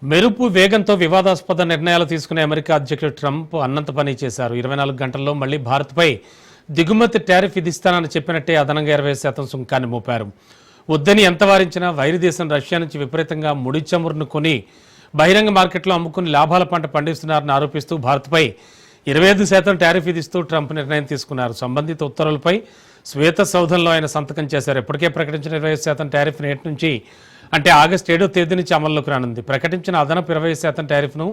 మెరుపు వేగంతో వివాదాస్పద నిర్ణయాలు తీసుకునే అమెరికా అధ్యక్షుడు ట్రంప్ అన్నంత పని చేశారు. 24 గంటల్లో మళ్లీ భారత్పై దిగుమతి టారిఫ్ విధిస్తానని చెప్పినట్టే అదనంగా 20% సుంకాన్ని మోపారు. వద్దని ఎంత వారించినా వైరి దేశం రష్యా నుంచి విపరీతంగా ముడి చమురును కొని బహిరంగ మార్కెట్లో అమ్ముకుని లాభాల పంట పండిస్తున్నారని ఆరోపిస్తూ భారత్పై 25% టారిఫ్ విధిస్తూ ట్రంప్ నిర్ణయం తీసుకున్నారు. సంబంధిత ఉత్తర్వులపై శ్వేత సౌధంలో ఆయన సంతకం చేశారు. ఇప్పటికే ప్రకటించిన 25% టారిఫ్ నేటి నుంచి అంటే ఆగస్టు 7వ తేదీ నుంచి అమల్లోకి రానుంది. ప్రకటించిన అదనపు 20% టారిఫ్ను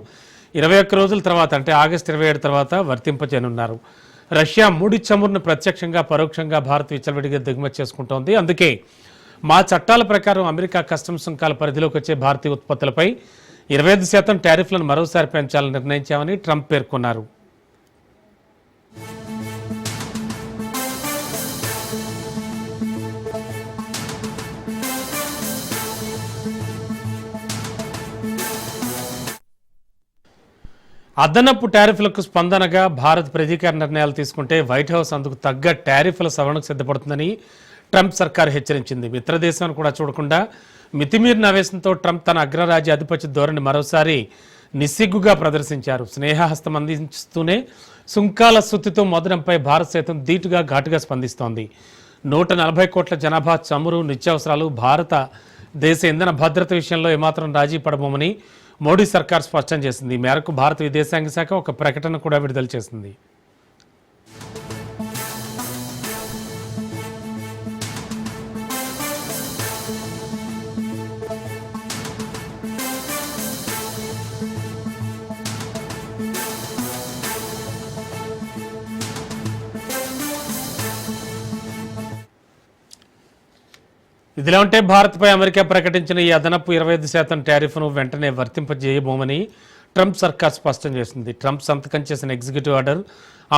21 రోజుల తర్వాత అంటే ఆగస్టు 27 తర్వాత వర్తింపజేయనున్నారు. రష్యా ముడి చమురును ప్రత్యక్షంగా పరోక్షంగా భారత్ విచ్చలవిడిగా దిగుమతి చేసుకుంటోంది. అందుకే మా చట్టాల ప్రకారం అమెరికా కస్టమ్స్ సుంకాల పరిధిలోకి వచ్చే భారతీయ ఉత్పత్తులపై 25% టారిఫ్లను మరోసారి పెంచాలని నిర్ణయించామని ట్రంప్ పేర్కొన్నారు. అదనపు టారిఫ్లకు స్పందనగా భారత్ ప్రతీకార నిర్ణయాలు తీసుకుంటే వైట్ హౌస్ అందుకు తగ్గ టారిఫ్ల సవరణకు సిద్ధపడుతుందని ట్రంప్ సర్కార్ హెచ్చరించింది. మిత్రదేశాన్ని కూడా చూడకుండా మితిమీరిన ఆవేశంతో ట్రంప్ తన అగ్రరాజ్య ఆధిపత్య ధోరణి మరోసారి నిస్సిగ్గుగా ప్రదర్శించారు. స్నేహహస్తం అందిస్తూనే సుంకాల సుత్తితో మొదలంపై భారత్ సైతం ధీటుగా ఘాటుగా స్పందిస్తోంది. 140 కోట్ల జనాభా, చమురు, నిత్యావసరాలు, భారత దేశ ఇంధన భద్రత విషయంలో ఏమాత్రం రాజీ పడబోమని మోడీ సర్కార్ స్పష్టం చేసింది. ఈ మేరకు భారత విదేశాంగ శాఖ ఒక ప్రకటన కూడా విడుదల చేసింది. ఇదిలా ఉంటే భారత్పై అమెరికా ప్రకటించిన ఈ అదనపు 25% టారిఫ్ను వెంటనే వర్తింపజేయబోమని ట్రంప్ సర్కార్ స్పష్టం చేసింది. ట్రంప్ సంతకం చేసిన ఎగ్జిక్యూటివ్ ఆర్డర్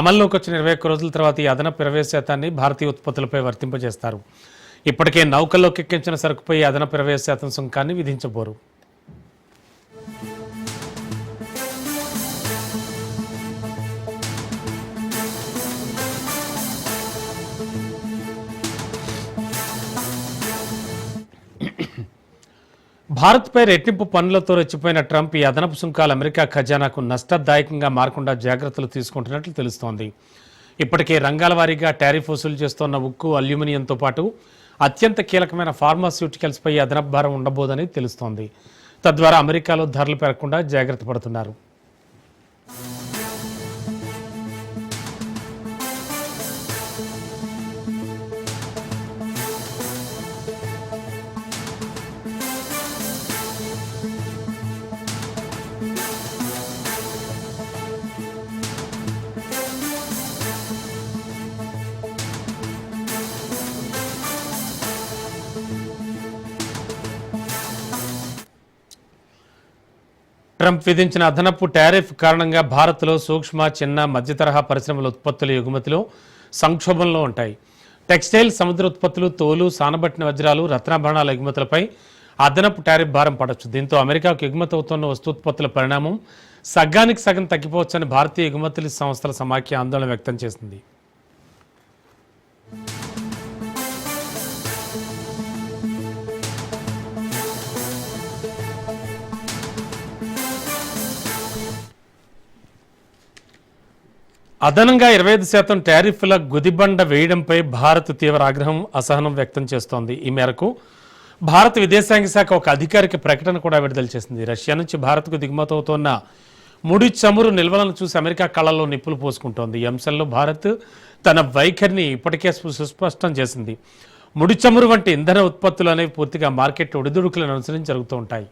అమల్లోకి వచ్చిన 21 రోజుల తర్వాత ఈ అదనపు 20% భారతీయ ఉత్పత్తులపై వర్తింపజేస్తారు. ఇప్పటికే నౌకల్లోకి ఎక్కించిన సరుకుపై అదనపు 20% సుంకాన్ని విధించబోరు. భారత్పై రెట్టింపు పన్నులతో రెచ్చిపోయిన ట్రంప్ ఈ అదనపు సుంకాలు అమెరికా ఖజానాకు నష్టదాయకంగా మారకుండా జాగ్రత్తలు తీసుకుంటున్నట్లు తెలుస్తోంది. ఇప్పటికే రంగాల వారీగా టారిఫ్ వసూలు చేస్తోన్న ఉక్కు, అల్యూమినియంతో పాటు అత్యంత కీలకమైన ఫార్మాస్యూటికల్స్పై అదనపు భారం ఉండబోదని తెలుస్తోంది. తద్వారా అమెరికాలో ధరలు పెరగకుండా జాగ్రత్త పడుతున్నారు. ట్రంప్ విధించిన అదనపు టారిఫ్ కారణంగా భారత్లో సూక్ష్మ, చిన్న, మధ్యతరహా పరిశ్రమల ఉత్పత్తుల ఎగుమతులు సంక్షోభంలో ఉంటాయి. టెక్స్టైల్, సముద్ర ఉత్పత్తులు, తోలు, సానబట్టిన వజ్రాలు, రత్నాభరణాల ఎగుమతులపై అదనపు టారిఫ్ భారం పడవచ్చు. దీంతో అమెరికాకు ఎగుమతి అవుతున్న వస్తూత్పత్తుల పరిణామం సగానికి సగం తగ్గిపోవచ్చని భారతీయ ఎగుమతుల సంస్థల సమాఖ్య ఆందోళన వ్యక్తం చేసింది. అదనంగా 25% టారిఫ్ల గుదిబండ వేయడంపై భారత్ తీవ్ర ఆగ్రహం, అసహనం వ్యక్తం చేస్తోంది. ఈ మేరకు భారత విదేశాంగ శాఖ ఒక అధికారిక ప్రకటన కూడా విడుదల చేసింది. రష్యా నుంచి భారత్కు దిగుమతి అవుతున్న ముడి చమురు నిల్వలను చూసి అమెరికా కళ్ళల్లో నిప్పులు పోసుకుంటోంది. ఈ అంశంలో భారత్ తన వైఖరిని ఇప్పటికే సుస్పష్టం చేసింది. ముడి చమురు వంటి ఇంధన ఉత్పత్తులు అనేవి పూర్తిగా మార్కెట్ ఒడిదుడుకులను అనుసరించి జరుగుతూ ఉంటాయి.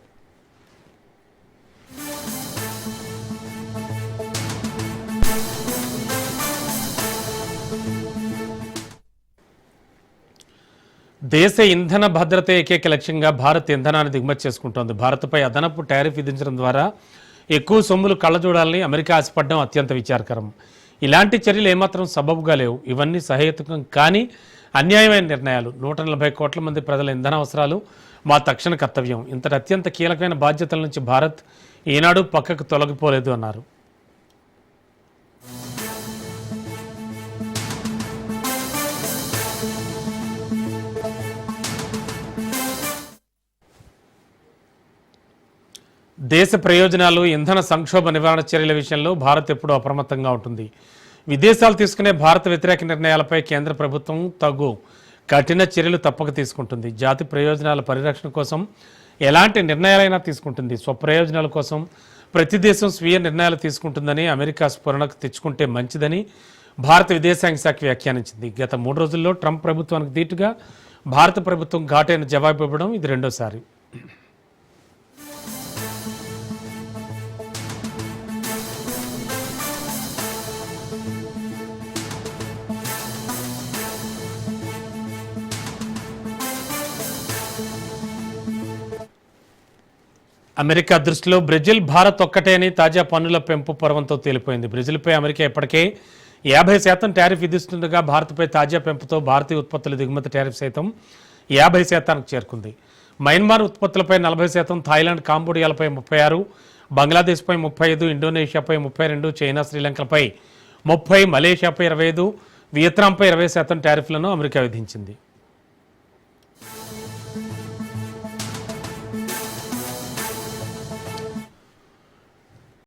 దేశ ఇంధన భద్రత ఏకైక లక్ష్యంగా భారత్ ఇంధనాన్ని దిగుమతి చేసుకుంటోంది. భారత్పై అదనపు టారిఫ్ విధించడం ద్వారా ఎక్కువ సొమ్ములు కళ్ళజూడాలని అమెరికా ఆశపడడం అత్యంత విచారకరం. ఇలాంటి చర్యలు ఏమాత్రం సబబుగా లేవు. ఇవన్నీ సహేతుకం కానీ అన్యాయమైన నిర్ణయాలు. 140 కోట్ల మంది ప్రజల ఇంధన అవసరాలు మా తక్షణ కర్తవ్యం. ఇంతటి అత్యంత కీలకమైన బాధ్యతల నుంచి భారత్ ఏనాడు పక్కకు తొలగిపోలేదు అన్నారు. దేశ ప్రయోజనాలు, ఇంధన సంక్షోభ నివారణ చర్యల విషయంలో భారత్ ఎప్పుడూ అప్రమత్తంగా ఉంటుంది. విదేశాలు తీసుకునే భారత వ్యతిరేక నిర్ణయాలపై కేంద్ర ప్రభుత్వం తగు కఠిన చర్యలు తప్పక తీసుకుంటుంది. జాతి ప్రయోజనాల పరిరక్షణ కోసం ఎలాంటి నిర్ణయాలైనా తీసుకుంటుంది. స్వప్రయోజనాల కోసం ప్రతి దేశం స్వీయ నిర్ణయాలు తీసుకుంటుందని అమెరికా స్ఫురణకు తెచ్చుకుంటే మంచిదని భారత విదేశాంగ శాఖ వ్యాఖ్యానించింది. గత 3 రోజుల్లో ట్రంప్ ప్రభుత్వానికి ధీటుగా భారత ప్రభుత్వం ఘాటైన జవాబు ఇవ్వడం ఇది రెండోసారి. అమెరికా దృష్టిలో బ్రెజిల్ భారత్ ఒక్కటే అని తాజా పన్నుల పెంపు పర్వంతో తేలిపోయింది. బ్రెజిల్పై అమెరికా ఇప్పటికే 50% టారిఫ్ విధిస్తుండగా భారత్పై తాజా పెంపుతో భారతీయ ఉత్పత్తుల దిగుమతి టారిఫ్ సైతం 50%కు చేరుకుంది. మయన్మార్ ఉత్పత్తులపై 40%, థాయిలాండ్, కాంబోడియాలపై 36%, బంగ్లాదేశ్పై 35%, ఇండోనేషియాపై 32%, చైనా, శ్రీలంకపై 30%, మలేషియాపై 25%, వియత్నాంపై 20% టారిఫ్లను అమెరికా విధించింది.